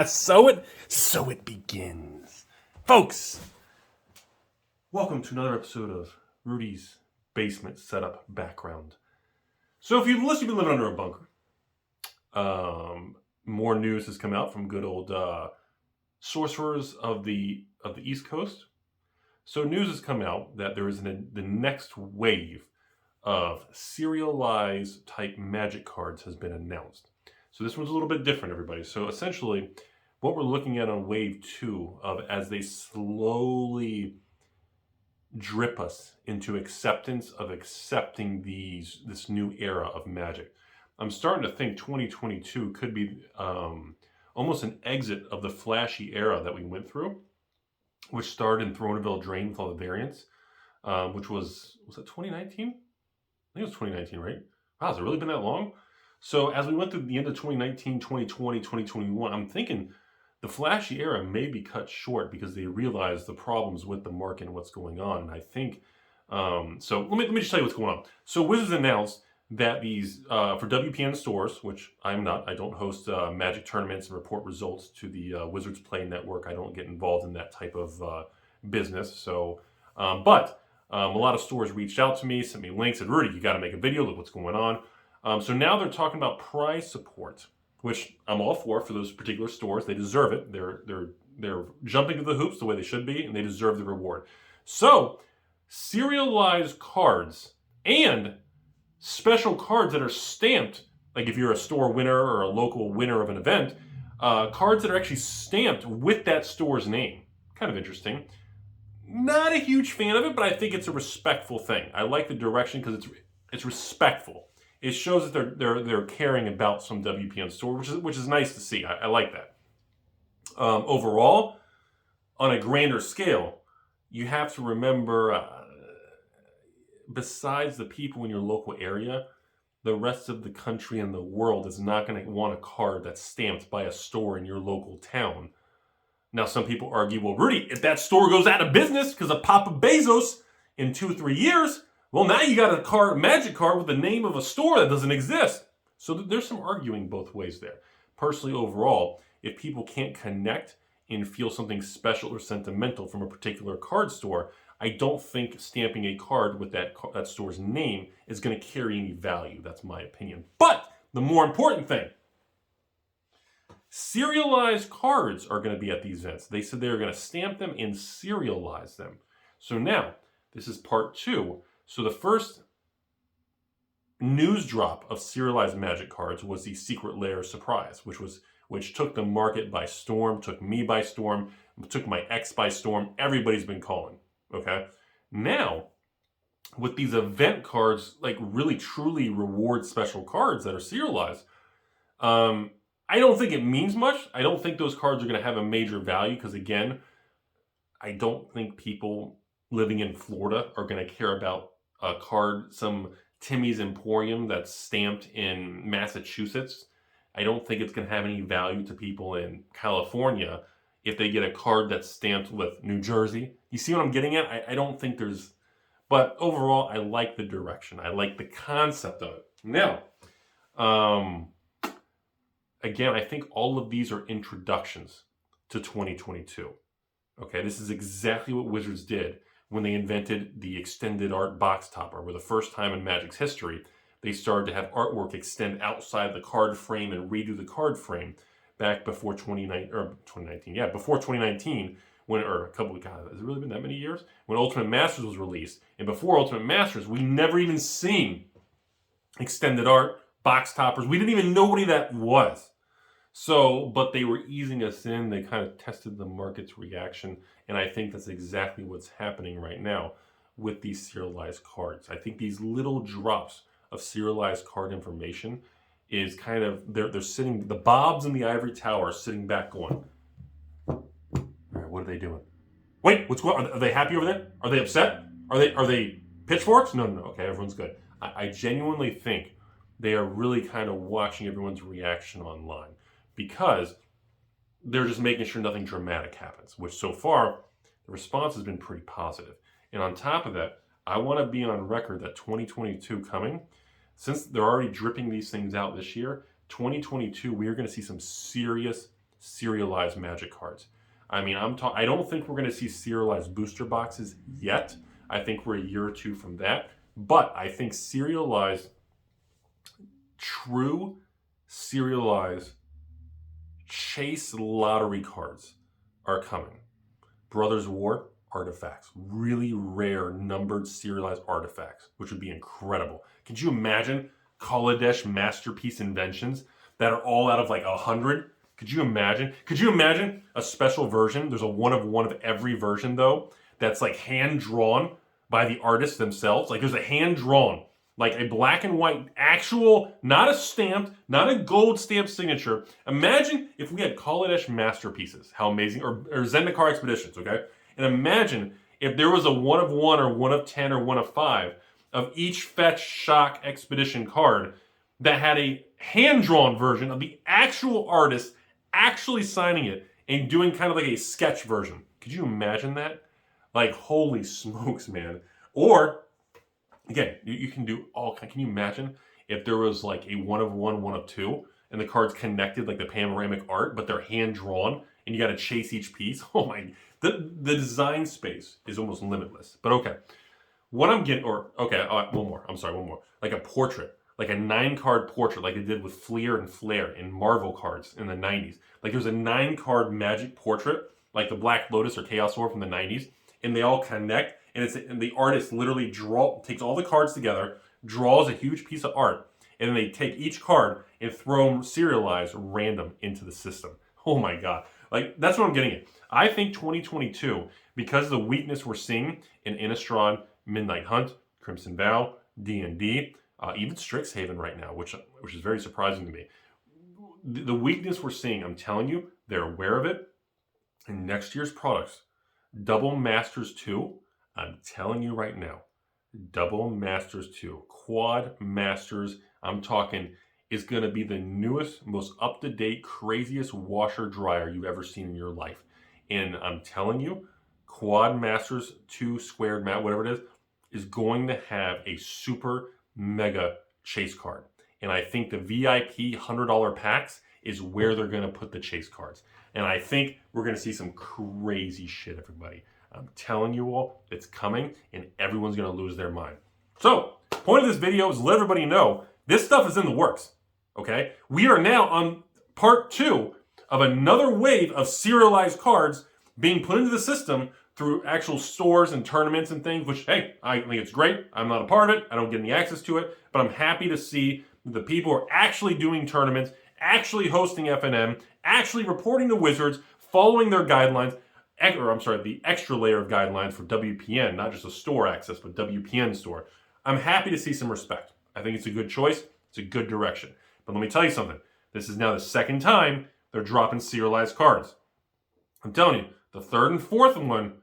So it begins. Folks, welcome to another episode of Rudy's Basement Setup Background. So unless you've been living under a bunker, more news has come out from good old sorcerers of the East Coast. So news has come out that there is the next wave of serialized type magic cards has been announced. So this one's a little bit different, everybody. So essentially, what we're looking at on wave 2 of as they slowly drip us into acceptance of accepting this new era of magic. I'm starting to think 2022 could be almost an exit of the flashy era that we went through, which started in Throneville Drain with all the variants, which was it 2019? I think it was 2019, right? Wow, has it really been that long? So as we went through the end of 2019, 2020, 2021, I'm thinking the flashy era may be cut short because they realized the problems with the market and what's going on. And I think, so let me just tell you what's going on. So Wizards announced that these, for WPN stores, which I'm not, I don't host magic tournaments and report results to the Wizards Play Network. I don't get involved in that type of business. So, but a lot of stores reached out to me, sent me links, said, Rudy, you got to make a video, look what's going on. So now they're talking about prize support, which I'm all for those particular stores. They deserve it. They're jumping through the hoops the way they should be, and they deserve the reward. So serialized cards and special cards that are stamped, like if you're a store winner or a local winner of an event, cards that are actually stamped with that store's name. Kind of interesting. Not a huge fan of it, but I think it's a respectful thing. I like the direction because it's respectful. It shows that they're caring about some WPN store, which is nice to see. I like that. Overall, on a grander scale, you have to remember, besides the people in your local area, the rest of the country and the world is not going to want a card that's stamped by a store in your local town. Now, some people argue, well, Rudy, if that store goes out of business because of Papa Bezos in 2-3 years, well, now you got a magic card with the name of a store that doesn't exist. So there's some arguing both ways there. Personally, overall, if people can't connect and feel something special or sentimental from a particular card store, I don't think stamping a card with that store's name is going to carry any value. That's my opinion. But the more important thing, serialized cards are going to be at these events. They said they're going to stamp them and serialize them. So now, this is part 2. So the first news drop of serialized magic cards was the Secret Lair Surprise, which took the market by storm, took me by storm, took my ex by storm. Everybody's been calling. Okay. Now, with these event cards, like really truly reward special cards that are serialized, I don't think it means much. I don't think those cards are going to have a major value because, again, I don't think people living in Florida are going to care about a card, some Timmy's Emporium that's stamped in Massachusetts. I don't think it's going to have any value to people in California if they get a card that's stamped with New Jersey. You see what I'm getting at? I don't think there's... But overall, I like the direction. I like the concept of it. Now, again, I think all of these are introductions to 2022. Okay, this is exactly what Wizards did when they invented the extended art box topper, where the first time in Magic's history, they started to have artwork extend outside the card frame and redo the card frame back before 2019, when, or a couple of, God, has it really been that many years? When Ultimate Masters was released. And before Ultimate Masters, we never even seen extended art, box toppers. We didn't even know what that was. So, but they were easing us in. They kind of tested the market's reaction. And I think that's exactly what's happening right now with these serialized cards. I think these little drops of serialized card information is kind of, they're sitting, the Bobs in the ivory tower are sitting back going, all right, what are they doing? Wait, what's going on? Are they happy over there? Are they upset? Are they pitchforks? No. Okay, everyone's good. I genuinely think they are really kind of watching everyone's reaction online, because they're just making sure nothing dramatic happens, which so far, the response has been pretty positive. And on top of that, I want to be on record that 2022 coming, since they're already dripping these things out this year, 2022, we are going to see some serious serialized Magic cards. I mean, I don't think we're going to see serialized booster boxes yet. I think we're a year or two from that. But I think serialized, true serialized chase lottery cards are coming. Brothers War artifacts, really rare numbered serialized artifacts, which would be incredible. Could you imagine Kaladesh masterpiece inventions that are all out of like 100? Could you imagine? Could you imagine a special version? There's a one of every version though, that's like hand drawn by the artists themselves. Like there's a hand drawn, like a black and white, actual, not a stamped, not a gold stamped signature. Imagine if we had Kaladesh masterpieces. How amazing. Or Zendikar expeditions, okay? And imagine if there was a 1 of 1 or 1 of 10 or 1 of 5 of each fetch shock expedition card that had a hand-drawn version of the actual artist actually signing it and doing kind of like a sketch version. Could you imagine that? Like, holy smokes, man. Or, again, you can do all kinds. Can you imagine if there was like a 1 of 1, 1 of 2, and the cards connected like the panoramic art, but they're hand-drawn, and you got to chase each piece? Oh my... The design space is almost limitless. But okay, what I'm getting, one more. Like a portrait, like a 9-card portrait, like they did with Fleer and Flare in Marvel cards in the 90s. Like there's a 9-card Magic portrait, like the Black Lotus or Chaos Orb from the 90s, and they all connect, and the artist literally takes all the cards together, draws a huge piece of art, and then they take each card and throw them serialized random into the system. Oh my God. Like, that's what I'm getting at. I think 2022, because of the weakness we're seeing in Innistrad, Midnight Hunt, Crimson Vow, D&D, even Strixhaven right now, which is very surprising to me. The weakness we're seeing, I'm telling you, they're aware of it. In next year's products, Double Masters 2, I'm telling you right now, Double Masters 2, Quad Masters, I'm talking, is going to be the newest, most up-to-date, craziest washer dryer you've ever seen in your life. And I'm telling you, Quad Masters 2 squared mat, whatever it is going to have a super mega chase card. And I think the VIP $100 packs is where they're going to put the chase cards. And I think we're going to see some crazy shit, everybody. I'm telling you all, it's coming, and everyone's going to lose their mind. So, point of this video is to let everybody know this stuff is in the works. Okay? We are now on part 2 of another wave of serialized cards being put into the system through actual stores and tournaments and things, which, hey, I think it's great. I'm not a part of it. I don't get any access to it, but I'm happy to see the people who are actually doing tournaments, actually hosting FNM, actually reporting to Wizards, following their guidelines, the extra layer of guidelines for WPN, not just a store access, but WPN store. I'm happy to see some respect. I think it's a good choice. It's a good direction. But let me tell you something. This is now the second time they're dropping serialized cards. I'm telling you, the third and fourth one,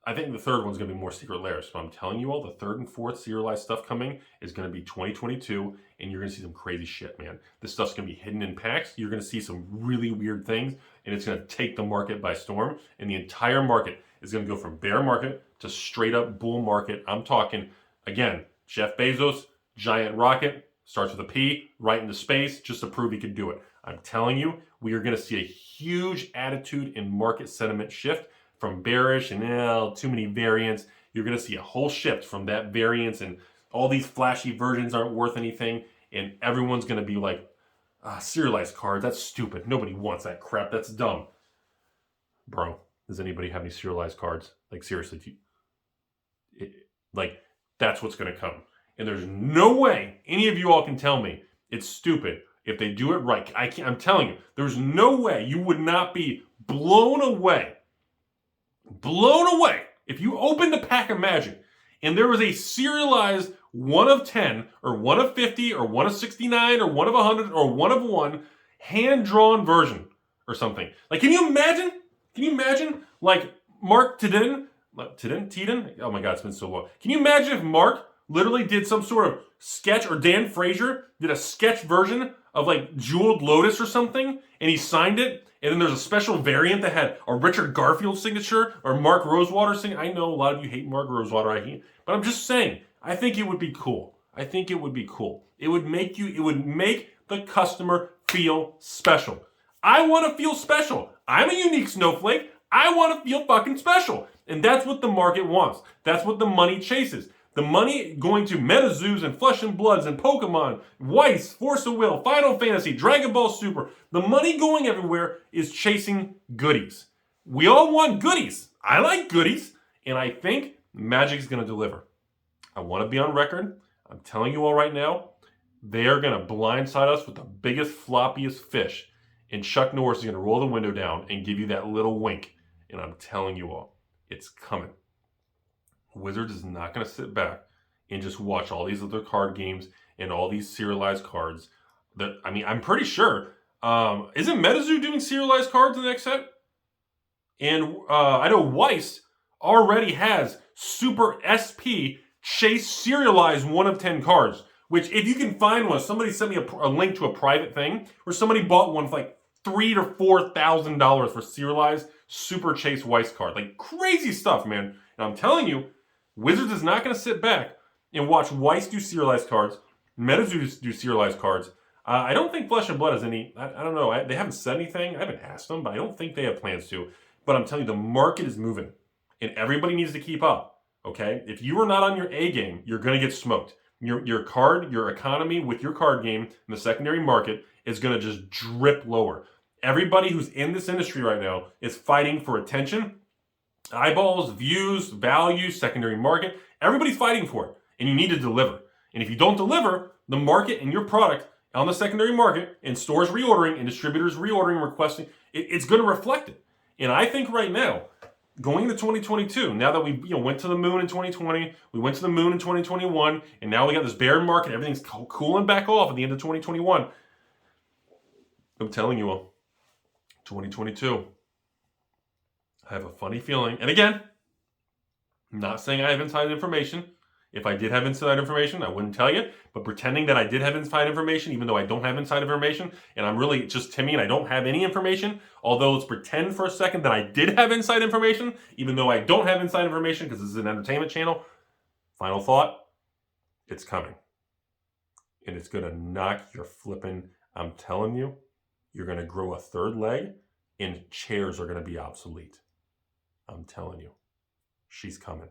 I think the third one's going to be more secret layers. So I'm telling you all, the third and fourth serialized stuff coming is going to be 2022, and you're going to see some crazy shit, man. This stuff's going to be hidden in packs. You're going to see some really weird things, and it's going to take the market by storm. And the entire market is going to go from bear market to straight up bull market. I'm talking, again, Jeff Bezos, giant rocket, starts with a P, right into space, just to prove he could do it. I'm telling you, we are going to see a huge attitude and market sentiment shift from bearish and too many variants. You're going to see a whole shift from that variance, and all these flashy versions aren't worth anything, and everyone's going to be like, serialized cards, that's stupid. Nobody wants that crap. That's dumb. Bro, does anybody have any serialized cards? Like, seriously, that's what's going to come. And there's no way any of you all can tell me it's stupid if they do it right. I'm telling you, there's no way you would not be blown away if you opened a pack of Magic and there was a serialized 1 of 10 or 1 of 50 or 1 of 69 or 1 of 100 or 1 of 1 hand-drawn version or something. Like, can you imagine? Can you imagine, like, Mark Tiden? Oh my God, it's been so long. Can you imagine if Mark literally did some sort of sketch, or Dan Frazier did a sketch version of like Jeweled Lotus or something, and he signed it, and then there's a special variant that had a Richard Garfield signature or Mark Rosewater signature. I know a lot of you hate Mark Rosewater, but I'm just saying, I think it would be cool. I think it would be cool. It would make the customer feel special. I want to feel special. I'm a unique snowflake. I want to feel fucking special. And that's what the market wants. That's what the money chases. The money going to MetaZoos and Flesh and Bloods and Pokemon, Weiss, Force of Will, Final Fantasy, Dragon Ball Super. The money going everywhere is chasing goodies. We all want goodies. I like goodies. And I think Magic's going to deliver. I want to be on record. I'm telling you all right now, they are going to blindside us with the biggest, floppiest fish. And Chuck Norris is going to roll the window down and give you that little wink. And I'm telling you all, it's coming. Wizards is not going to sit back and just watch all these other card games and all these serialized cards. I'm pretty sure. Isn't MetaZoo doing serialized cards in the next set? And I know Weiss already has Super SP Chase Serialized 1 of 10 cards. Which, if you can find one, somebody sent me a link to a private thing where somebody bought one for like $3,000 to $4,000 for Serialized Super Chase Weiss card. Like, crazy stuff, man. And I'm telling you, Wizards is not going to sit back and watch Weiss do serialized cards, MetaZoo do serialized cards. I don't think Flesh and Blood has any. I don't know. They haven't said anything. I haven't asked them, but I don't think they have plans to. But I'm telling you, the market is moving, and everybody needs to keep up. Okay? If you are not on your A game, you're going to get smoked. Your economy with your card game in the secondary market is going to just drip lower. Everybody who's in this industry right now is fighting for attention, eyeballs, views, value, secondary market. Everybody's fighting for it, and you need to deliver. And if you don't deliver, the market and your product on the secondary market and stores reordering and distributors reordering, requesting, it's going to reflect it. And I think right now, going into 2022, now that we went to the moon in 2020, we went to the moon in 2021, and now we got this bear market, everything's cooling back off at the end of 2021. I'm telling you all, 2022, I have a funny feeling. And again, I'm not saying I have inside information. If I did have inside information, I wouldn't tell you. But pretending that I did have inside information, even though I don't have inside information, and I'm really just Timmy and I don't have any information, although let's pretend for a second that I did have inside information, even though I don't have inside information because this is an entertainment channel. Final thought, it's coming. And it's going to knock your flipping, I'm telling you, you're going to grow a third leg and chairs are going to be obsolete. I'm telling you, she's coming.